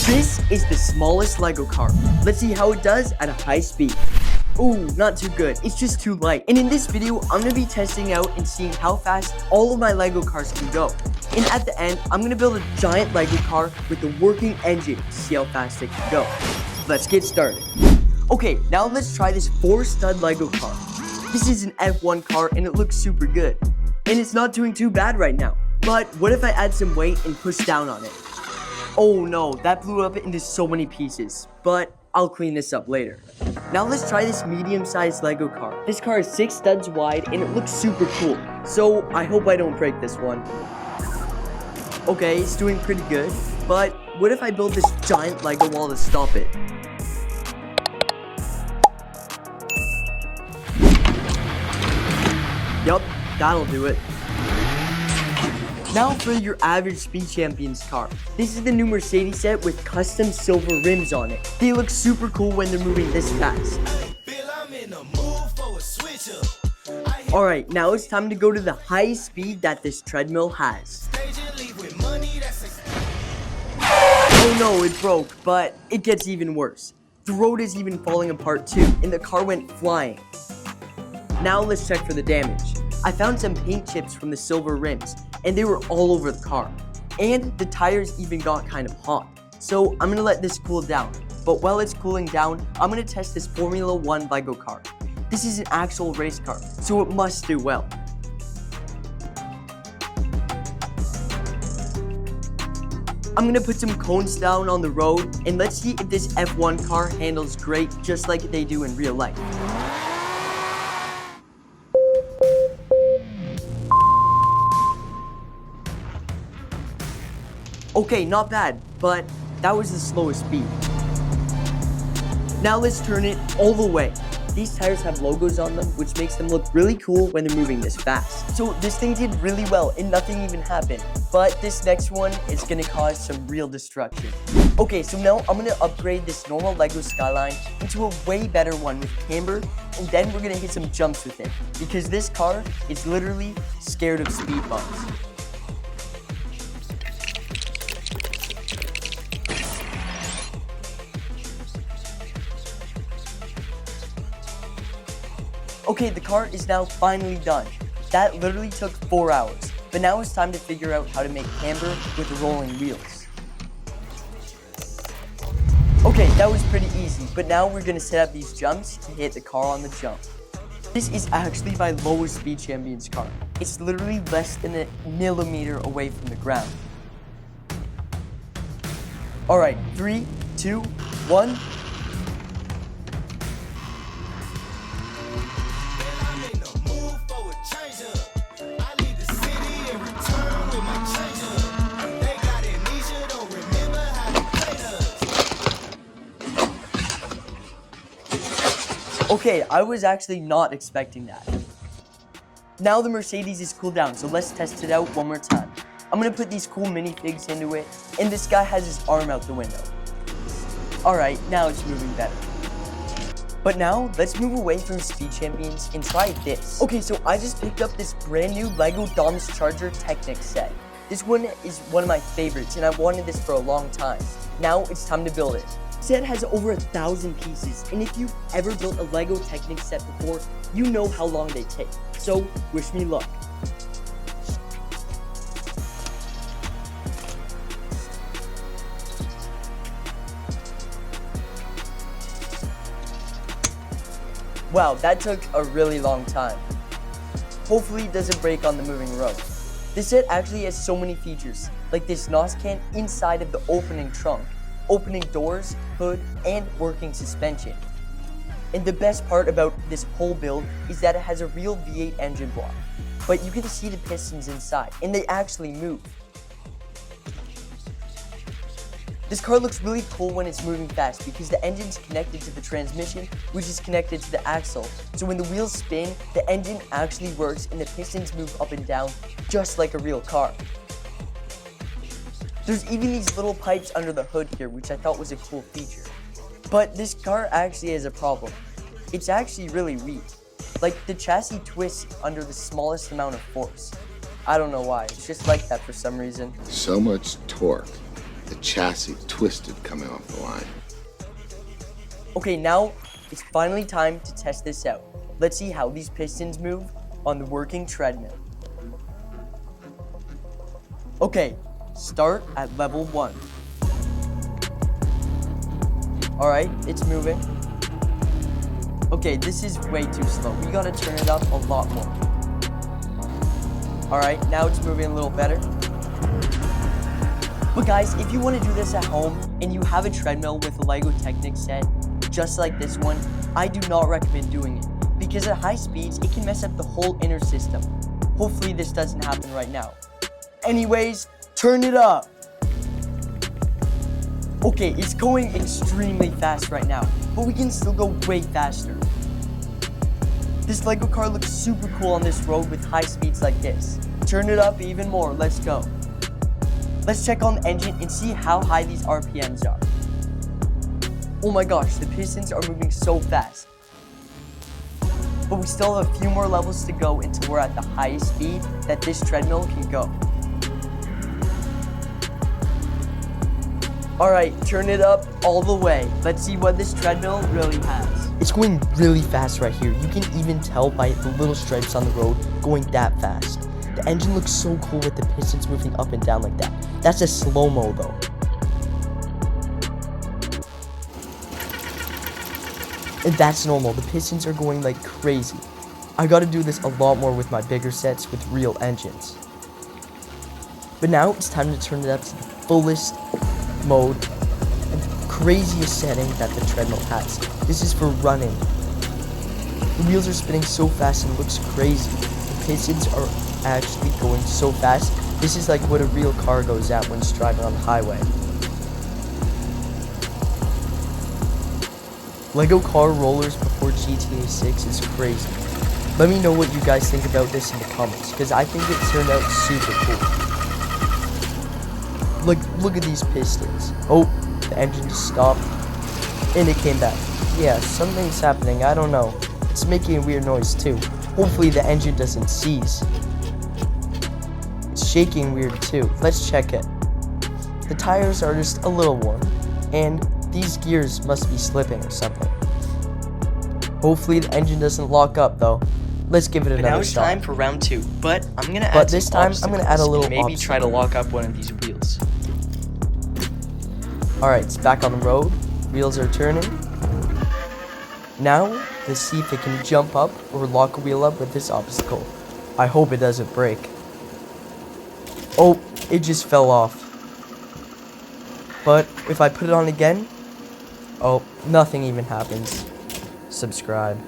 This is the smallest Lego car. Let's see how it does at a high speed. Ooh, not too good. It's just too light. And in this video, I'm going to be testing out and seeing how fast all of my Lego cars can go. And at the end, I'm going to build a giant Lego car with a working engine to see how fast it can go. Let's get started. Okay, now let's try this 4-stud Lego car. This is an F1 car and it looks super good. And it's not doing too bad right now. But what if I add some weight and push down on it? Oh no, that blew up into so many pieces. But I'll clean this up later. Now let's try this medium-sized Lego car. This car is 6 studs wide and it looks super cool. So I hope I don't break this one. Okay, it's doing pretty good. But what if I build this giant Lego wall to stop it? Yup, that'll do it. Now for your average Speed Champions car. This is the new Mercedes set with custom silver rims on it. They look super cool when they're moving this fast. Alright, now it's time to go to the highest speed that this treadmill has. Oh no, it broke, but it gets even worse. The road is even falling apart too, and the car went flying. Now let's check for the damage. I found some paint chips from the silver rims, and they were all over the car. And the tires even got kind of hot. So I'm gonna let this cool down. But while it's cooling down, I'm gonna test this Formula 1 Lego car. This is an actual race car, so it must do well. I'm gonna put some cones down on the road, and let's see if this F1 car handles great just like they do in real life. Okay, not bad, but that was the slowest speed. Now let's turn it all the way. These tires have logos on them, which makes them look really cool when they're moving this fast. So this thing did really well and nothing even happened. But this next one is gonna cause some real destruction. Okay, so now I'm gonna upgrade this normal Lego Skyline into a way better one with camber, and then we're gonna hit some jumps with it, because this car is literally scared of speed bumps. Okay, the car is now finally done. That literally took 4 hours, but now it's time to figure out how to make camber with the rolling wheels. Okay, that was pretty easy, but now we're gonna set up these jumps to hit the car on the jump. This is actually my lowest Speed Champions car. It's literally less than a millimeter away from the ground. Alright, 3, 2, 1. Okay, I was actually not expecting that. Now the Mercedes is cooled down, so let's test it out one more time. I'm gonna put these cool minifigs into it, and this guy has his arm out the window. Alright, now it's moving better. But now, let's move away from Speed Champions and try this. Okay, so I just picked up this brand new Lego Dom's Charger Technic set. This one is one of my favorites, and I've wanted this for a long time. Now it's time to build it. The set has over 1,000 pieces, and if you've ever built a Lego Technic set before, you know how long they take. So, wish me luck. Wow, that took a really long time. Hopefully it doesn't break on the moving road. This set actually has so many features, like this NOS can inside of the opening trunk, opening doors, hood, and working suspension. And the best part about this whole build is that it has a real V8 engine block, but you can see the pistons inside, and they actually move. This car looks really cool when it's moving fast because the engine's connected to the transmission, which is connected to the axle. So when the wheels spin, the engine actually works and the pistons move up and down just like a real car. There's even these little pipes under the hood here, which I thought was a cool feature. But this car actually has a problem. It's actually really weak. Like, the chassis twists under the smallest amount of force. I don't know why, it's just like that for some reason. So much torque. the chassis twisted coming off the line. Okay, now it's finally time to test this out. Let's see how these pistons move on the working treadmill. Okay, start at level 1. Alright, it's moving. Okay, this is way too slow. We gotta turn it up a lot more. Alright, now it's moving a little better. But guys, if you want to do this at home and you have a treadmill with a Lego Technic set, just like this one, I do not recommend doing it, because at high speeds, it can mess up the whole inner system. Hopefully this doesn't happen right now. Anyways, turn it up. Okay, it's going extremely fast right now, but we can still go way faster. This Lego car looks super cool on this road with high speeds like this. Turn it up even more, let's go. Let's check on the engine and see how high these RPMs are. Oh my gosh, the pistons are moving so fast. But we still have a few more levels to go until we're at the highest speed that this treadmill can go. Alright, turn it up all the way. Let's see what this treadmill really has. It's going really fast right here. You can even tell by the little stripes on the road going that fast. The engine looks so cool with the pistons moving up and down like that. That's a slow-mo though. And that's normal. The pistons are going like crazy. I gotta do this a lot more with my bigger sets with real engines. But now it's time to turn it up to the fullest mode and the craziest setting that the treadmill has. This is for running. The wheels are spinning so fast and it looks crazy. The pistons are actually going so fast. This is like what a real car goes at when it's driving on the highway. Lego car rollers before GTA 6 is crazy. Let me know what you guys think about this in the comments, because I think it turned out super cool. Look at these pistons. Oh, the engine just stopped. And it came back. Yeah, something's happening, I don't know. It's making a weird noise too. Hopefully the engine doesn't seize. It's shaking weird too. Let's check it. The tires are just a little warm, and these gears must be slipping or something. Hopefully the engine doesn't lock up though. Let's give it another shot. Now it's time for round 2, but I'm gonna add this time I'm gonna add a little maybe obstacle. Try to lock up one of these wheels. Alright, it's back on the road. Wheels are turning. Now, let's see if it can jump up or lock a wheel up with this obstacle. I hope it doesn't break. Oh, it just fell off. But if I put it on again, oh, nothing even happens. Subscribe.